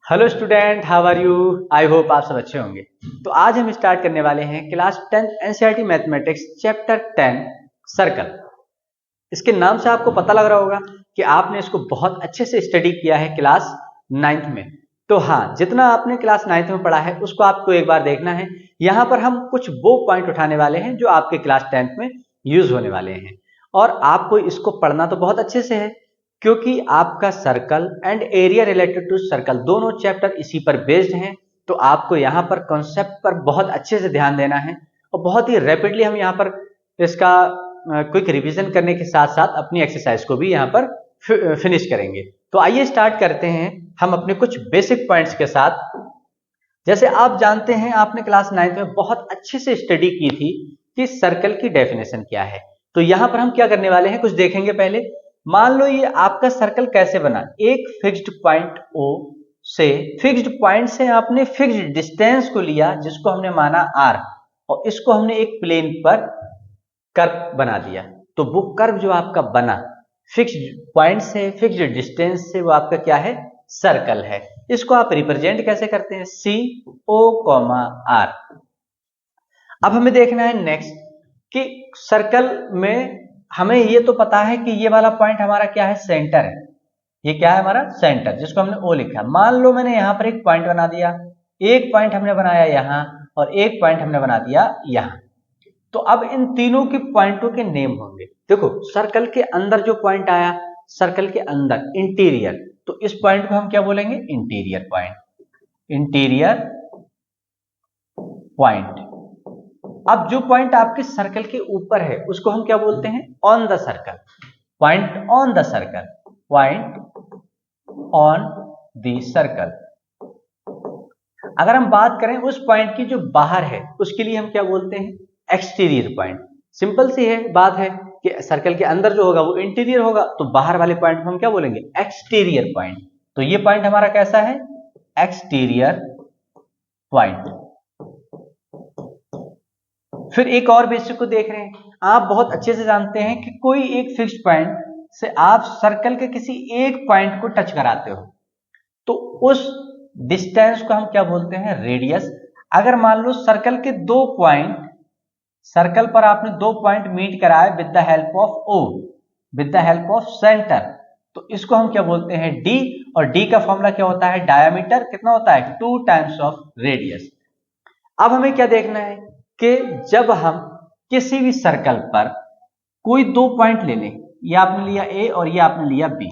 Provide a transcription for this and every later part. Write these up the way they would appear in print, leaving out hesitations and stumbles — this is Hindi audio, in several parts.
Hello student, how are you. I hope आप सब अच्छे होंगे। तो आज हम स्टार्ट करने वाले हैं class 10 NCERT mathematics chapter 10 circle. इसके नाम से आपको पता लग रहा होगा कि आपने इसको बहुत अच्छे से स्टडी किया है क्लास 9th में। तो हाँ, जितना आपने क्लास 9th में पढ़ा है उसको आपको एक बार देखना है। यहाँ पर हम कुछ वो पॉइंट उठाने वाले हैं जो आपके क्लास 10th में यूज होने वाले हैं, और आपको इसको पढ़ना तो बहुत अच्छे से है, क्योंकि आपका circle and area related to circle दोनों चैप्टर इसी पर बेस्ड हैं। तो आपको यहाँ पर कॉन्सेप्ट पर बहुत अच्छे से ध्यान देना है, और बहुत ही रैपिडली हम यहाँ पर इसका क्विक रिवीजन करने के साथ साथ अपनी एक्सरसाइज को भी यहाँ पर फिनिश करेंगे। तो आइए स्टार्ट करते हैं हम अपने कुछ बेसिक पॉइंट्स के साथ। जैसे आप जानते हैं, आपने क्लास 9th में बहुत अच्छे से स्टडी की थी कि सर्कल की डेफिनेशन क्या है। तो यहां पर हम क्या करने वाले हैं, कुछ देखेंगे। पहले मान लो ये आपका सर्कल कैसे बना। एक फिक्स्ड पॉइंट O से, फिक्स्ड पॉइंट से आपने फिक्स्ड डिस्टेंस को लिया जिसको हमने माना R, और इसको हमने एक प्लेन पर कर्व बना दिया। तो वो कर्व जो आपका बना फिक्स्ड पॉइंट से, फिक्स्ड डिस्टेंस से, वो आपका क्या है, सर्कल है। इसको आप रिप्रेजेंट कैसे करते हैं, COR। अब हमें देखना है नेक्स्ट कि सर्कल में हमें ये तो पता है कि ये वाला पॉइंट हमारा क्या है, सेंटर है। ये क्या है हमारा सेंटर, जिसको हमने O लिखा। मान लो मैंने यहां पर एक पॉइंट बना दिया, एक पॉइंट हमने बनाया यहां, और एक पॉइंट हमने बना दिया यहां। तो अब इन तीनों के पॉइंटों के नेम होंगे। देखो, सर्कल के अंदर जो पॉइंट आया, सर्कल के अंदर इंटीरियर, तो इस पॉइंट को हम क्या बोलेंगे, इंटीरियर पॉइंट। Interior point. अब जो पॉइंट आपके सर्कल के ऊपर है उसको हम क्या बोलते हैं, on the circle. Point on the circle, point on the circle. अगर हम बात करें उस पॉइंट की जो बाहर है, उसके लिए हम क्या बोलते हैं, एक्सटीरियर पॉइंट। सिंपल सी है बात है कि सर्कल के अंदर जो होगा वो इंटीरियर होगा, तो बाहर वाले पॉइंट को हम क्या बोलेंगे, एक्सटीरियर पॉइंट। तो ये पॉइंट हमारा कैसा है, एक्सटीरियर पॉइंट। फिर एक और बेसिक को देख रहे हैं। आप बहुत अच्छे से जानते हैं कि कोई एक फिक्स्ड पॉइंट से आप सर्कल के किसी एक पॉइंट को टच कराते हो, तो उस डिस्टेंस को हम क्या बोलते हैं, रेडियस। अगर मान लो सर्कल के दो पॉइंट, सर्कल पर आपने दो पॉइंट मीट कराए with the help of O, with the help of centre, तो इसको हम क्या बोलते हैं, D। और D का फॉर्मूला क्या होता है, डायमीटर कितना होता है, 2 टाइम्स ऑफ रेडियस। अब हमें क्या देखना है कि जब हम किसी भी सर्कल पर कोई दो पॉइंट ले लें, ये आपने लिया A और ये आपने लिया B,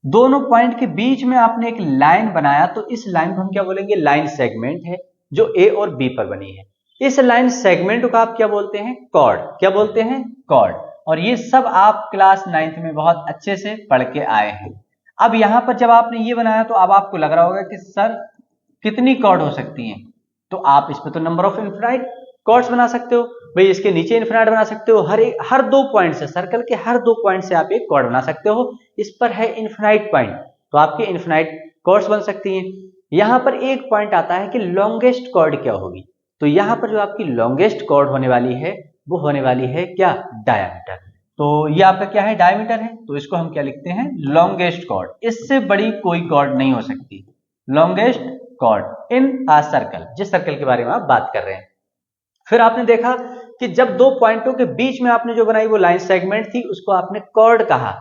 दोनों पॉइंट के बीच में आपने एक लाइन बनाया, तो इस लाइन को हम क्या बोलेंगे, लाइन सेगमेंट है जो A और B पर बनी है। इस लाइन सेगमेंट को आप क्या बोलते हैं, कॉर्ड। क्या बोलते हैं, कॉर्ड। और ये सब आप क्लास 9th में बहुत अच्छे से पढ़ के आए हैं। अब यहां पर जब आपने ये बनाया तो अब आपको लग रहा होगा कि सर कितनी कॉर्ड हो सकती हैं। तो आप इस पे तो नंबर ऑफ इनफिनाइट कॉर्ड्स बना सकते हो भाई, इसके नीचे इनफिनाइट बना सकते हो। हर दो पॉइंट से, सर्कल के हर दो पॉइंट से आप एक कॉर्ड बना सकते हो। इस पर है इनफिनाइट पॉइंट, तो आपके इनफिनाइट कॉर्ड्स बन सकती हैं। यहां पर एक पॉइंट आता है कि लॉन्गेस्ट कॉर्ड क्या होगी। तो यहां पर जो आपकी लॉन्गेस्ट कॉर्ड होने वाली है वो होने वाली है क्या, डायमीटर। तो ये आपका क्या है, डायमीटर है, तो इसको हम क्या लिखते हैं, लॉन्गेस्ट कॉर्ड। इससे बड़ी कोई कॉर्ड नहीं हो सकती, लॉन्गेस्ट कॉर्ड इन आ सर्कल, जिस सर्कल के बारे में आप बात कर रहे हैं। फिर आपने देखा कि जब दो पॉइंटों के बीच में आपने जो बनाई वो लाइन सेगमेंट थी, उसको आपने कॉर्ड कहा।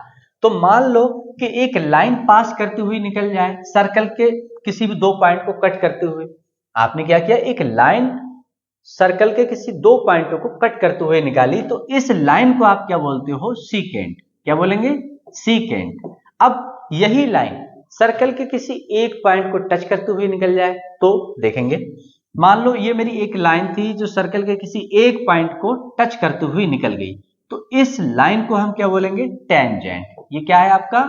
तो मान लो कि एक लाइन पास करती हुई निकल जाए सर्कल के किसी भी दो पॉइंट को कट करते हुए। आपने क्या किया, एक लाइन सर्कल के किसी दो पॉइंटों को कट करते हुए निकाली, तो इस लाइन को आप क्या बोलते हो, सीकेंट। क्या बोलेंगे, सीकेंट। अब यही लाइन सर्कल के किसी एक पॉइंट को टच करते हुए निकल जाए तो देखेंगे। मान लो ये मेरी एक लाइन थी जो सर्कल के किसी एक पॉइंट को टच करते हुए निकल गई, तो इस लाइन को हम क्या बोलेंगे, टेंजेंट। ये क्या है आपका,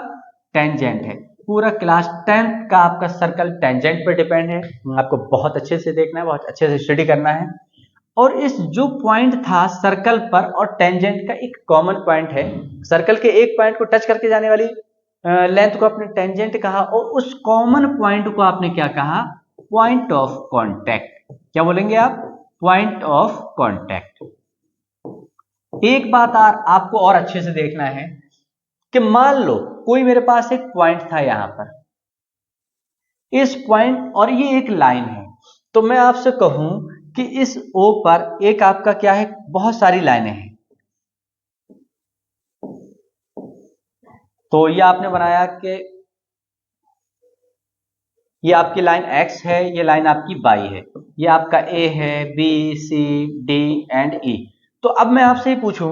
टेंजेंट है। पूरा क्लास 10th का आपका सर्कल टेंजेंट पर डिपेंड है। आपको बहुत अच्छे से देखना है, बहुत अच्छे से स्टडी करना है। और इस जो पॉइंट था सर्कल पर और टेंजेंट का एक कॉमन पॉइंट है, सर्कल के एक पॉइंट को टच करके जाने वाली लेंथ को आपने टेंजेंट कहा, और उस कॉमन पॉइंट को आपने क्या कहा, पॉइंट ऑफ कांटेक्ट। क्या बोलेंगे आप, पॉइंट ऑफ कांटेक्ट। एक बात आपको और अच्छे से देखना है कि मान लो कोई मेरे पास एक पॉइंट था यहां पर, इस पॉइंट और ये एक लाइन है, तो मैं आपसे कहूं कि इस O पर एक आपका क्या है, बहुत सारी लाइनें हैं। तो ये आपने बनाया कि ये आपकी लाइन X है, ये लाइन आपकी Y है, ये आपका A है, B, C, D and E। तो अब मैं आपसे ये पूछूं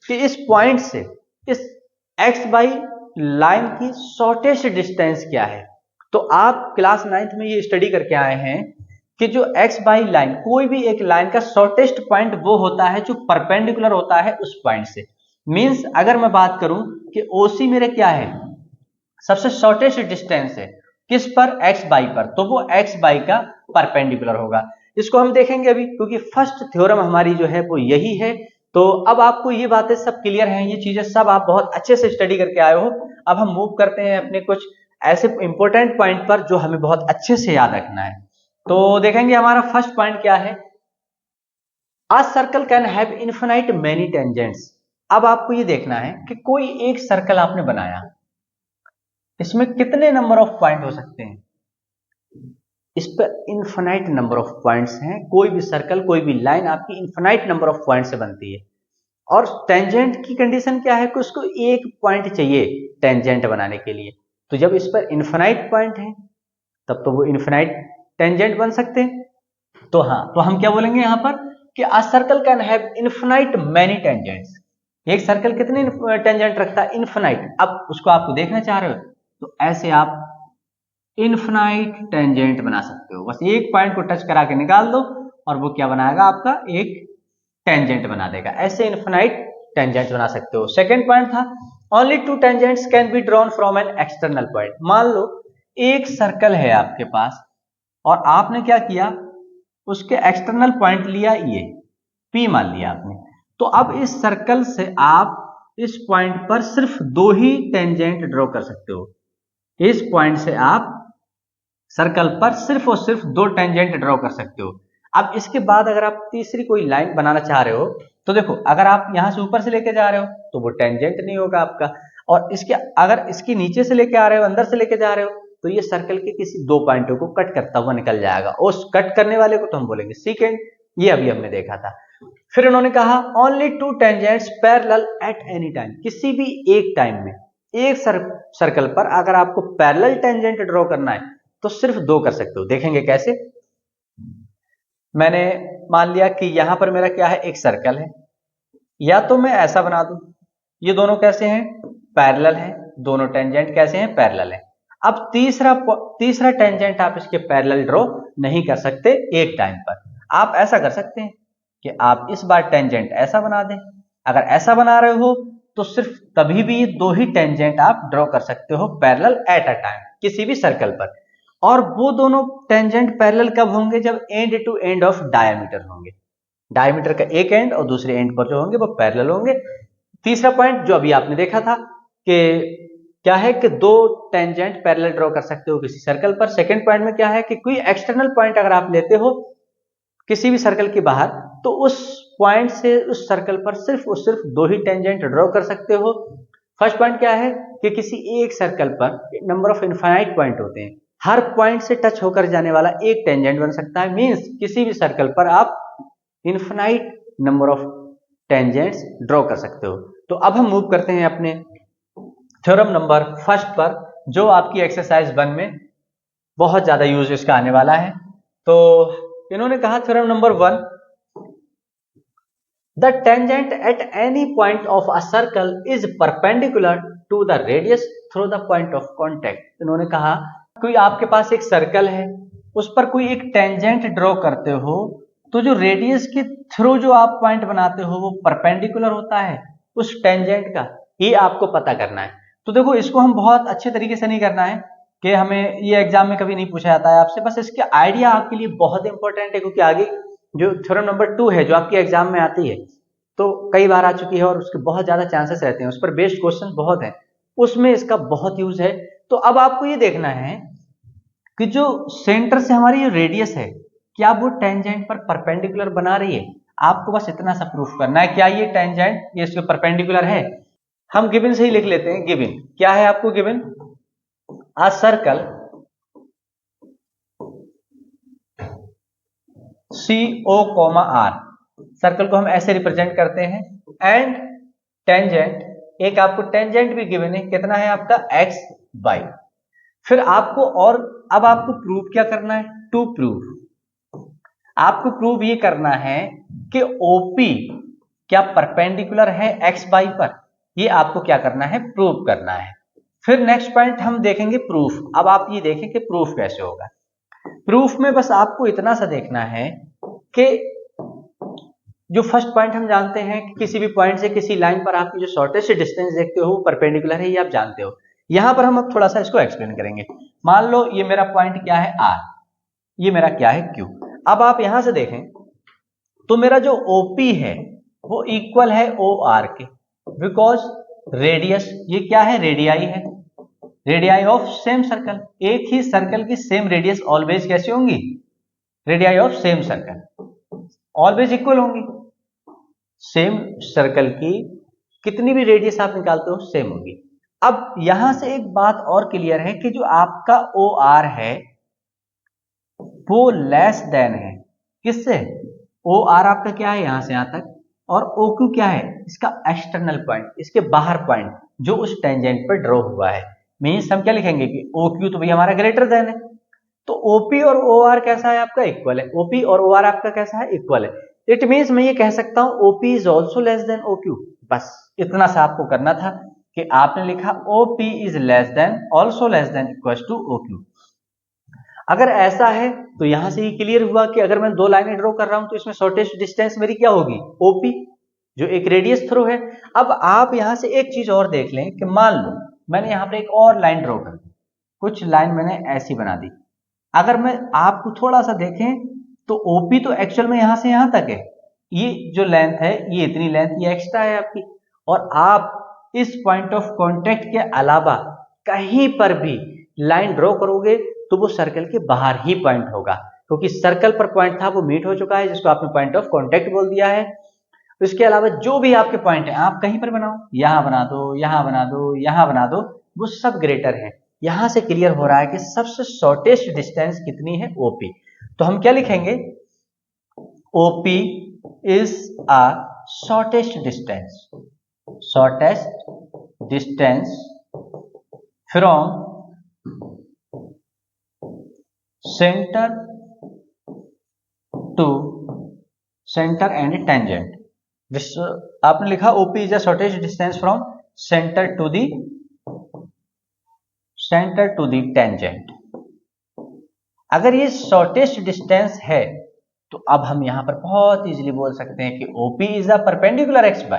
कि इस पॉइंट से इस XY लाइन की शॉर्टेस्ट डिस्टेंस क्या है। तो आप क्लास 9th में ये स्टडी करके आए हैं कि जो XY लाइन, कोई भी एक लाइन का शॉर्टेस्ट पॉइंट वो होता है जो परपेंडिकुलर होता है उस पॉइंट से। मींस अगर मैं बात करूं कि OC मेरे क्या है, सबसे शॉर्टेस्ट डिस्टेंस है किस पर, एक्स बाई पर, तो वो एक्स बाई का परपेंडिकुलर होगा। इसको हम देखेंगे अभी, क्योंकि फर्स्ट थ्योरम हमारी जो है वो यही है। तो अब आपको ये बातें सब क्लियर हैं, ये चीजें सब आप बहुत अच्छे से स्टडी करके आए हो। अब हम मूव करते हैं अपने कुछ ऐसे इंपॉर्टेंट पॉइंट पर जो हमें बहुत अच्छे से याद रखना है। तो देखेंगे हमारा फर्स्ट पॉइंट क्या है, a circle can have infinite many tangents. अब आपको ये देखना है कि कोई एक सर्कल आपने बनाया, इसमें कितने नंबर ऑफ पॉइंट हो सकते हैं, इस पर इनफाइनाइट नंबर ऑफ पॉइंट्स हैं। कोई भी सर्कल, कोई भी लाइन आपकी इनफाइनाइट नंबर ऑफ पॉइंट से बनती है। और टेंजेंट की कंडीशन क्या है कि उसको एक पॉइंट चाहिए टेंजेंट बनाने के लिए। तो जब इस पर इनफाइनाइट पॉइंट है तब तो वो इनफाइनाइट टेंजेंट बन सकते हैं। तो हाँ, तो हम क्या बोलेंगे यहां पर कि a circle can have infinite many tangents. एक सर्कल कितने टेंजेंट रखता है, इनफाइनाइट। अब उसको आपको देखना चाह रहे हो तो ऐसे आप इनफिनाइट टेंजेंट बना सकते हो। बस एक पॉइंट को टच करा के निकाल दो और वो क्या बनाएगा, आपका एक टेंजेंट बना देगा। ऐसे इनफिनाइट टेंजेंट बना सकते हो। सेकंड पॉइंट था, only to tangents can be drawn from an external point. मान लो एक सर्कल है आपके पास और आपने क्या किया, उसके एक्सटर्नल पॉइंट लिया, ये P मान लिया आपने। तो अब इस सर्कल से आप इस पॉइंट पर सिर्फ दो ही टेंजेंट ड्रॉ कर सकते हो। इस पॉइंट से आप सर्कल पर सिर्फ और सिर्फ दो टेंजेंट ड्रॉ कर सकते हो। अब इसके बाद अगर आप तीसरी कोई लाइन बनाना चाह रहे हो तो देखो, अगर आप यहां से ऊपर से लेके जा रहे हो तो वो टेंजेंट नहीं होगा आपका, और इसके अगर इसके नीचे से लेके आ रहे हो, अंदर से लेके जा रहे हो, तो ये सर्कल के किसी दो पॉइंटों को कट करता हुआ निकल जाएगा। उस कट करने वाले को तो हम बोलेंगे सेकेंड। ये अभी हमने देखा था। फिर उन्होंने कहा only to tangents parallel at any time. किसी भी एक टाइम में एक सर्कल पर अगर आपको पैरेलल टेंजेंट ड्रॉ करना है तो सिर्फ दो कर सकते हो। देखेंगे कैसे। मैंने मान लिया कि यहां पर मेरा क्या है, एक सर्कल है, या तो मैं ऐसा बना दूं, ये दोनों कैसे हैं, पैरेलल हैं, दोनों टेंजेंट कैसे हैं, पैरेलल हैं। अब तीसरा टेंजेंट आप इसके पैरेलल ड्रॉ नहीं कर सकते एक टाइम पर। आप ऐसा कर सकते हैं कि आप इस बार टेंजेंट ऐसा बना दें। अगर ऐसा बना रहे हो तो सिर्फ तभी भी दो ही टेंजेंट आप ड्रॉ कर सकते हो पैरेलल एट अ टाइम किसी भी सर्कल पर। और वो दोनों टेंजेंट पैरेलल कब होंगे, जब end to end of diameter होंगे। डायमीटर का एक एंड और दूसरे एंड पर जो होंगे वो पैरेलल होंगे। तीसरा पॉइंट जो अभी आपने देखा था कि क्या है कि दो टेंजेंट पैरेलल ड्रॉ कर सकते हो किसी सर्कल पर। सेकंड पॉइंट में क्या है कि कोई एक्सटर्नल पॉइंट अगर आप लेते हो किसी भी सर्कल के बाहर, तो उस पॉइंट से उस सर्कल पर सिर्फ और सिर्फ दो ही टेंजेंट ड्रॉ कर सकते हो। फर्स्ट पॉइंट क्या है कि किसी एक सर्कल पर नंबर ऑफ इनफाइनाइट पॉइंट होते हैं, हर पॉइंट से टच होकर जाने वाला एक टेंजेंट बन सकता है। मींस किसी भी सर्कल पर आप infinite number of tangents draw कर सकते हो। तो अब हम मूव करते हैं अपने थ्योरम नंबर फर्स्ट पर, जो आपकी एक्सरसाइज 1 में बहुत ज्यादा यूज इसका आने वाला है। तो इन्होंने कहा theorem number 1, the tangent at any point of a circle is perpendicular to the radius through the point of contact. इन्होंने कहा कोई आपके पास एक सर्कल है, उस पर कोई एक टेंजेंट ड्रॉ करते हो, तो जो रेडियस के थ्रू जो आप पॉइंट बनाते हो वो परपेंडिकुलर होता है उस टेंजेंट का, ये आपको पता करना है। तो देखो, इसको हम बहुत अच्छे तरीके से नहीं करना है कि हमें ये एग्जाम में कभी नहीं पूछा जाता है आपसे। बस इसके आइडिया आपके लिए बहुत इंपॉर्टेंट है, क्योंकि आगे जो थ्योरम नंबर 2 है जो आपके एग्जाम में आती है, तो कई बार आ चुकी है और उसके बहुत ज्यादा चांसेस रहते हैं, उस पर बेस्ड क्वेश्चन बहुत है, उसमें इसका बहुत यूज है। तो अब आपको ये देखना है कि जो सेंटर से हमारी जो रेडियस है, क्या वो टेंजेंट पर परपेंडिकुलर बना रही है। आपको बस इतना सा प्रूफ करना है, क्या ये टेंजेंट ये इसके परपेंडिकुलर है। हम गिवन से ही लिख लेते हैं। गिवन क्या है आपको, given a circle CO, circle को हम ऐसे रिप्रेजेंट करते हैं। एंड टेंजेंट, एक आपको टेंजेंट भी गिवन है, कितना है आपका x y। फिर आपको और अब आपको प्रूव क्या करना है, टू प्रूव, आपको प्रूव ये करना है कि OP क्या परपेंडिकुलर है x y पर, ये आपको क्या करना है, प्रूव करना है। फिर नेक्स्ट पॉइंट हम देखेंगे प्रूफ। अब आप ये देखें कि प्रूफ कैसे होगा। प्रूफ में बस आपको इतना सा देखना है कि जो फर्स्ट पॉइंट हम जानते हैं कि किसी भी पॉइंट से किसी लाइन पर आपकी जो शॉर्टेस्ट डिस्टेंस देखते हो वो परपेंडिकुलर है, ये आप जानते हो। यहां पर हम अब थोड़ा सा इसको एक्सप्लेन करेंगे। मान लो ये मेरा पॉइंट क्या है R, ये मेरा क्या है Q। अब आप यहां से देखें तो मेरा जो OP है वो इक्वल है OR के, बिकॉज रेडियस ये क्या है, रेडियाई है, रेडियाई ऑफ सेम सर्कल। एक ही सर्कल की सेम रेडियस ऑलवेज कैसी होंगी, radii of same circle always equal होंगी। सेम सर्कल की कितनी भी रेडियस आप निकालते हो सेम होगी। अब यहां से एक बात और क्लियर है कि जो आपका OR है वो लेस देन है किससे, OR आपका क्या है यहां से यहां तक, और OQ क्या है, इसका एक्सटर्नल पॉइंट, इसके बाहर पॉइंट जो उस टेंजेंट पर ड्रॉ हुआ है। मींस हम क्या लिखेंगे कि OQ तो भाई हमारा ग्रेटर देन है, तो OP और OR कैसा है आपका, इक्वल है। OP और OR आपका कैसा है, इक्वल है। इट मींस मैं ये कह सकता हूं OP is also less then OQ। बस इतना सा आपको करना था कि आपने लिखा OP is less than, also less than, equal to OQ। अगर ऐसा है तो यहां से ये क्लियर हुआ कि अगर मैं दो लाइनें ड्रॉ कर रहा हूं तो इसमें शॉर्टेस्ट डिस्टेंस मेरी क्या होगी, OP, जो एक रेडियस थ्रू है। अब आप यहां से एक चीज और देख लें कि मान लो मैंने यहां पर एक और लाइन ड्रॉ कर दी, कुछ लाइन मैंने ऐसी बना दी। अगर मैं आपको थोड़ा सा देखें तो OP तो एक्चुअल में यहां से यहां तक है, ये जो लेंथ है ये इतनी लेंथ ये एक्स्ट्रा है आपकी, और आप इस पॉइंट ऑफ कांटेक्ट के अलावा कहीं पर भी लाइन ड्रॉ करोगे तो वो सर्कल के बाहर ही पॉइंट होगा, क्योंकि सर्कल पर पॉइंट था वो मीट हो चुका है, जिसको आपने पॉइंट ऑफ कांटेक्ट बोल दिया है। इसके अलावा जो भी आपके पॉइंट है आप कहीं पर बनाओ, यहां बना दो, यहां बना दो, यहां बना दो, वो सब ग्रेटर है। यहां से क्लियर हो रहा है कि सबसे शॉर्टेस्ट डिस्टेंस कितनी है, OP। तो हम क्या लिखेंगे, OP is a shortest distance from centre to centre and tangent. आपने लिखा OP is a shortest distance from centre to the tangent. अगर ये शॉर्टेस्ट डिस्टेंस है तो अब हम यहां पर बहुत इजीली बोल सकते हैं कि OP is a perpendicular x y,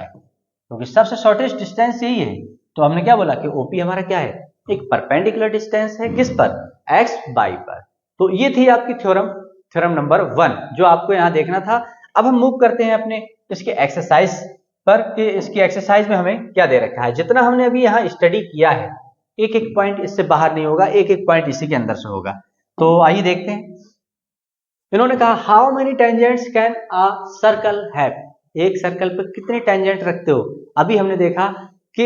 क्योंकि सबसे शॉर्टेस्ट डिस्टेंस यही है। तो हमने क्या बोला कि OP हमारा क्या है, एक परपेंडिकुलर डिस्टेंस है, किस पर, x y पर। तो ये थी आपकी थ्योरम नंबर 1 जो आपको यहां देखना था। अब हम मूव करते हैं अपने इसके एक्सरसाइज पर कि इसकी एक्सरसाइज में हमें क्या दे रखा है। जितना हमने अभी यहाँ स्टडी किया है एक एक पॉइंट इससे बाहर नहीं होगा, एक एक पॉइंट इसी के अंदर से होगा। तो आइए देखते हैं। इन्होंने कहा how many tangents can a circle have, एक सर्कल पर कितने टेंजेंट रखते हो। अभी हमने देखा कि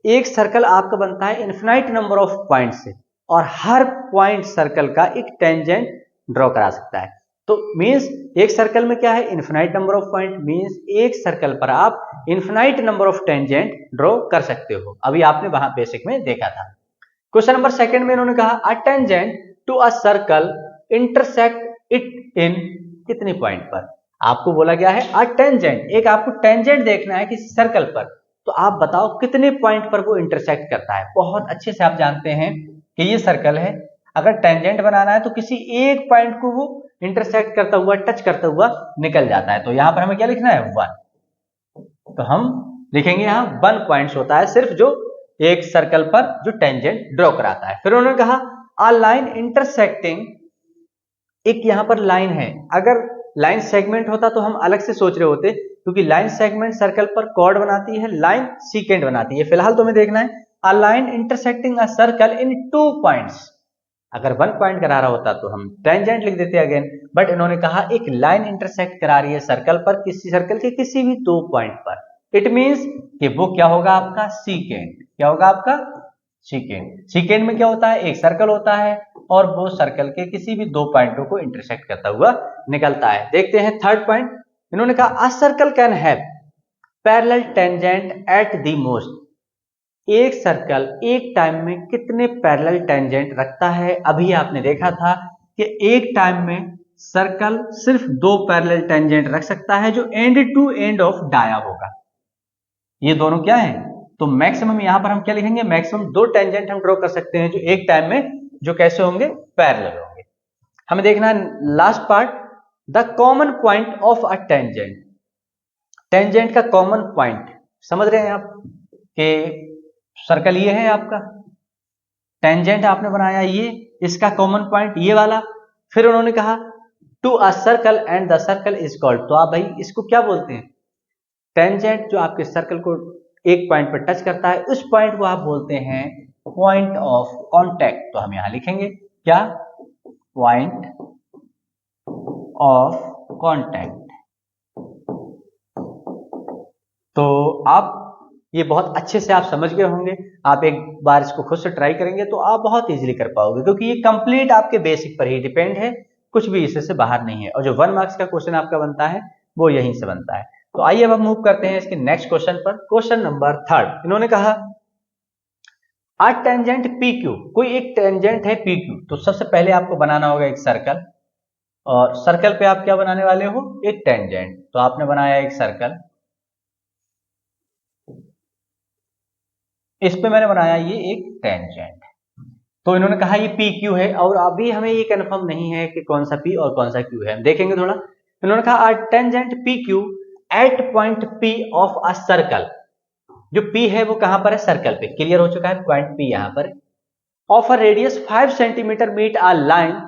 एक सर्कल आपका बनता है इनफिनाइट नंबर ऑफ पॉइंट से, और हर पॉइंट सर्कल का एक टेंजेंट ड्रॉ करा सकता है। तो मींस एक सर्कल में क्या है, infinite number of point, means एक सर्कल पर आप infinite number of tangent draw कर सकते हो। अभी आपने वहां बेसिक में देखा था। क्वेश्चन नंबर 2 में इन्होंने कहा a tangent to a circle intersect it in कितने पॉइंट पर। आपको बोला गया है अ टेंजेंट, एक आपको टेंजेंट देखना है किसी सर्कल पर, तो आप बताओ कितने पॉइंट पर वो इंटरसेक्ट करता है। बहुत अच्छे से आप जानते हैं कि ये सर्कल है, अगर टेंजेंट बनाना है तो किसी एक पॉइंट को वो इंटरसेक्ट करता हुआ, टच करता हुआ निकल जाता है। तो यहां पर हमें क्या लिखना है, 1। तो हम लिखेंगे यहां 1 पॉइंट्स होता है सिर्फ जो एक सर्कल पर जो टेंजेंट ड्रॉ कराता है। फिर उन्होंने कहा अ लाइन इंटरसेक्टिंग, एक यहां पर लाइन है, अगर लाइन सेगमेंट होता तो हम अलग से सोच रहे होते, क्योंकि लाइन सेगमेंट सर्कल पर कॉर्ड बनाती है, लाइन सीकेंट बनाती है। फिलहाल तो हमें देखना है a line intersecting a circle in 2 points. अगर 1 पॉइंट करा रहा होता तो हम टेंजेंट लिख देते अगेन, बट इन्होंने कहा एक लाइन इंटरसेक्ट करा रही है सर्कल पर, किसी सर्कल के किसी भी 2 पॉइंट पर। इट मींस कि वो क्या होगा आपका सीकेंट, क्या होगा आपका सीकेंड। सीकेंड में क्या होता है, एक सर्कल होता है और वो सर्कल के किसी भी दो पॉइंटों को इंटरसेक्ट करता हुआ निकलता है। देखते हैं थर्ड पॉइंट, इन्होंने कहा a circle can have parallel tangent at the most. एक सर्कल एक टाइम में कितने पैरेलल टेंजेंट रखता है। अभी आपने देखा था कि एक टाइम में सर्कल सिर्फ दो पैरेलल टेंजेंट रख सकता है जो end to end of dia होगा। ये दोनों क्या है, तो मैक्सिमम यहां पर हम क्या लिखेंगे, मैक्सिमम दो टेंजेंट हम ड्रॉ कर सकते हैं जो एक टाइम में जो कैसे होंगे, पैरेलल होंगे। हमें देखना है last part, the common point of a tangent. Tangent का कॉमन पॉइंट समझ रहे हैं आप कि सर्कल ये है आपका, टेंजेंट आपने बनाया ये, इसका कॉमन पॉइंट ये वाला। फिर उन्होंने कहा to a circle and the circle is called, तो आप भाई इसको क्या बोलते हैं, टेंजेंट जो आपके सर्कल को एक पॉइंट पर टच करता है उस पॉइंट को आप बोलते हैं पॉइंट ऑफ कांटेक्ट। तो हम यहां लिखेंगे क्या, पॉइंट ऑफ कांटेक्ट। तो आप ये बहुत अच्छे से आप समझ गए होंगे, आप एक बार इसको खुद से ट्राई करेंगे तो आप बहुत इजीली कर पाओगे, क्योंकि ये कंप्लीट आपके बेसिक पर ही डिपेंड है, कुछ भी इससे से बाहर नहीं है। और जो 1 मार्क्स का क्वेश्चन आपका बनता है वो यहीं से बनता है। तो आइए अब हम मूव करते हैं इसके नेक्स्ट क्वेश्चन पर। क्वेश्चन नंबर 3, इन्होंने कहा अ टेंजेंट पी क्यू, कोई एक टेंजेंट है पी क्यू। तो सबसे पहले आपको बनाना होगा एक सर्कल, और सर्कल पे आप क्या बनाने वाले हो, एक टेंजेंट। तो आपने बनाया एक सर्कल, इस पे मैंने बनाया ये एक टेंजेंट। तो इन्होंने कहा ये पी क्यू है, और अभी हमें ये कंफर्म नहीं है कि कौन सा पी और कौन सा क्यू है, हम देखेंगे थोड़ा। इन्होंने कहा a tangent P Q at point P of a circle. जो पी है वो कहां पर है, सर्कल पे, क्लियर हो चुका है, पॉइंट पी यहां पर। Of a radius 5 centimetre meet a line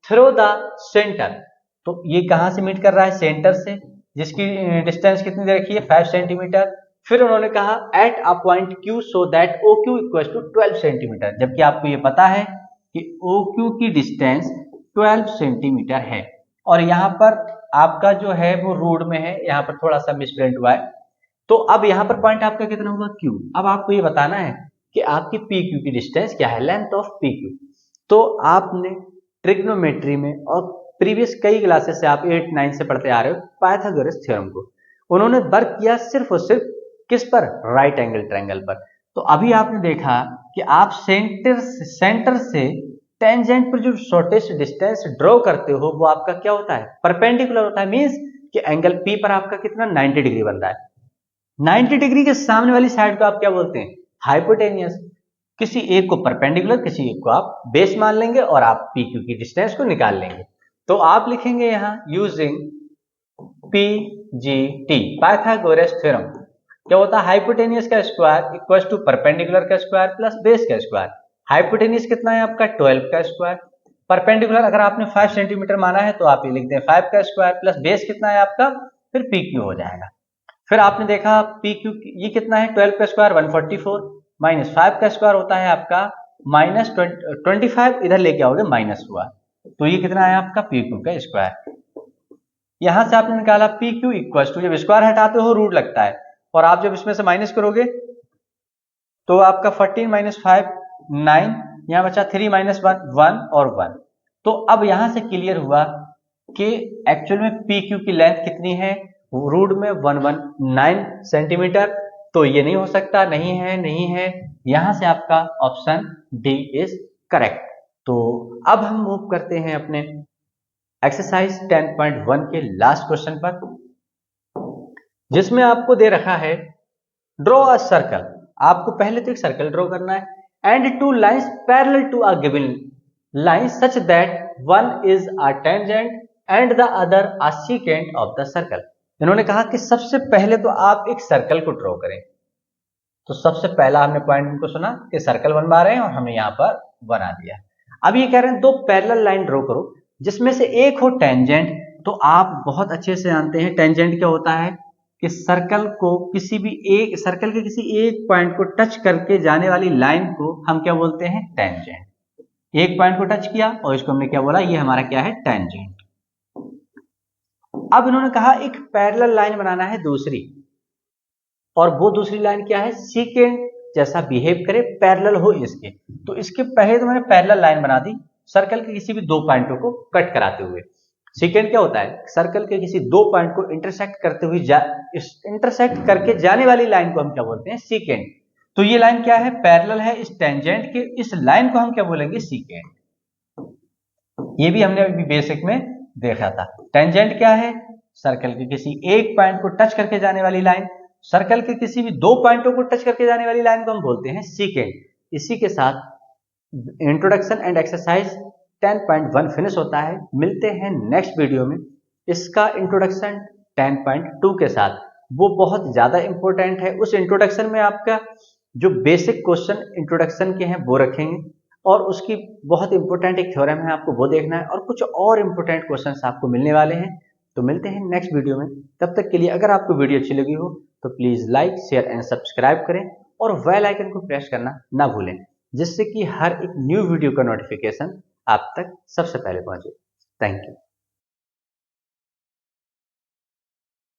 through the centre. तो ये कहां से मीट कर रहा है, सेंटर से, जिसकी डिस्टेंस कितनी दे रखी है, 5 सेंटीमीटर। फिर उन्होंने कहा at a point Q so that O Q equal to 12 centimetre, जबकि आपको ये पता है कि ओ क्यू की डिस्टेंस 12 सेंटीमीटर है, और यहां पर आपका जो है वो रोड में है, यहां पर थोड़ा सा मिसप्रिंट हुआ है। तो अब यहां पर पॉइंट आपका कितना होगा, क्यू। अब आपको ये बताना है कि आपकी पी क्यू की डिस्टेंस क्या है, लेंथ ऑफ पी क्यू। तो आपने ट्रिग्नोमेट्री में और प्रीवियस कई क्लासेस से आप 8, 9 से पढ़ते आ रहे हो पाइथागोरस थ्योरम को, उन्होंने वर्क किया सिर्फ और सिर्फ किस पर, राइट एंगल ट्रायंगल पर। तो अभी आपने देखा कि आप सेंटर से टेंजेंट पर जो शॉर्टेस्ट डिस्टेंस ड्रॉ करते हो वो आपका क्या होता है, परपेंडिकुलर होता है। मींस कि एंगल पी पर आपका कितना, 90 डिग्री बन रहा है। 90 डिग्री के सामने वाली साइड को आप क्या बोलते हैं, हाइपोटेनियस। किसी एक को परपेंडिकुलर, किसी एक को आप बेस मान लेंगे और आप पी क्यू की डिस्टेंस को निकाल लेंगे। तो आप लिखेंगे यहां using P G T, Pythagoras theorem. क्या होता है, हाइपोटेनियस का स्क्वायर इक्वल टू परपेंडिकुलर का स्क्वायर प्लस बेस का स्क्वायर। हाइपोटेनियस कितना है आपका, 12 का स्क्वायर। परपेंडिकुलर अगर आपने 5 सेंटीमीटर माना है तो आप ये लिखते हैं 5 का स्क्वायर प्लस बेस कितना है आपका, फिर पी क्यू हो जाएगा। फिर आपने देखा पी क्यू ये कितना है, 12 का स्क्वायर 144 माइनस 5 का स्क्वायर होता है आपका माइनस 25, इधर लेके आओगे माइनस हुआ, तो ये कितना है आपका पी क्यू का स्क्वायर। यहां से आपने निकाला पी क्यू इक्वल टू, जब स्क्वायर हटाते हो रूट लगता है, और आप जब इसमें से माइनस करोगे तो आपका 14 माइनस 5 9, यहां बचा 3 माइनस 1 1 और 1। तो अब यहां से क्लियर हुआ कि एक्चुअल में पी क्यू की लेंथ कितनी है, रूट में 119 सेंटीमीटर। तो ये नहीं हो सकता, नहीं है, नहीं है, यहां से आपका ऑप्शन डी इज करेक्ट। तो अब हम मूव करते हैं अपने एक्सरसाइज 10.1 के लास्ट क्वेश्चन पर, जिसमें आपको दे रखा है ड्रॉ अ सर्कल। आपको पहले तो एक सर्कल ड्रॉ करना है and two lines parallel to a given line such that one is a tangent and the other a secant of the circle. इन्होंने कहा कि सबसे पहले तो आप एक सर्कल को ड्रॉ करें। तो सबसे पहला हमने पॉइंट इनको सुना कि सर्कल बनवा रहे हैं और हमने यहां पर बना दिया। अब ये कह रहे हैं दो पैरेलल लाइन ड्रॉ करो जिसमें से एक हो टेंजेंट। तो आप बहुत अच्छे से जानते हैं टेंजेंट क्या होता है, कि सर्कल को किसी भी एक सर्कल के किसी एक पॉइंट को टच करके जाने वाली लाइन को हम क्या बोलते हैं, टेंजेंट। एक पॉइंट को टच किया और इसको हमने क्या बोला, ये हमारा क्या है, टेंजेंट। अब इन्होंने कहा एक पैरेलल लाइन बनाना है दूसरी, और वो दूसरी लाइन क्या है, सीकेंट जैसा बिहेव करे, पैरेलल हो इसके। तो इसके पहले तो मैंने पैरेलल लाइन बना दी सर्कल के किसी भी दो पॉइंटों को कट कराते हुए। सेकेंड क्या होता है, सर्कल के किसी दो पॉइंट को इंटरसेक्ट करते हुए इंटरसेक्ट करके जाने वाली लाइन को हम क्या बोलते हैं, सीकेंट। तो ये लाइन क्या है, पैरेलल है इस टेंजेंट के, इस लाइन को हम क्या बोलेंगे, सीकेंट। ये भी हमने अभी बेसिक में देखा था। टेंजेंट क्या है, सर्कल के किसी एक पॉइंट को टच करके जाने वाली लाइन, सर्कल के किसी भी दो पॉइंटों को टच करके जाने वाली लाइन को हम बोलते हैं सीकेंट। इसी के साथ इंट्रोडक्शन एंड एक्सरसाइज 10.1 फिनिश होता है। मिलते हैं नेक्स्ट वीडियो में इसका इंट्रोडक्शन 10.2 के साथ। वो बहुत ज्यादा इंपॉर्टेंट है। उस इंट्रोडक्शन में आपका जो बेसिक क्वेश्चन इंट्रोडक्शन के हैं वो रखेंगे, और उसकी बहुत इंपॉर्टेंट एक थ्योरम है, आपको वो देखना है, और कुछ और इंपॉर्टेंट क्वेश्चंस आपको मिलने वाले हैं। तो मिलते हैं नेक्स्ट वीडियो में। तब तक के लिए अगर आपको वीडियो अच्छी लगी हो तो please like, share and subscribe करें, और बेल आइकन को प्रेस करना ना भूलें, जिससे कि हर एक न्यू वीडियो का नोटिफिकेशन आप तक सबसे पहले पहुंचे। Thank you.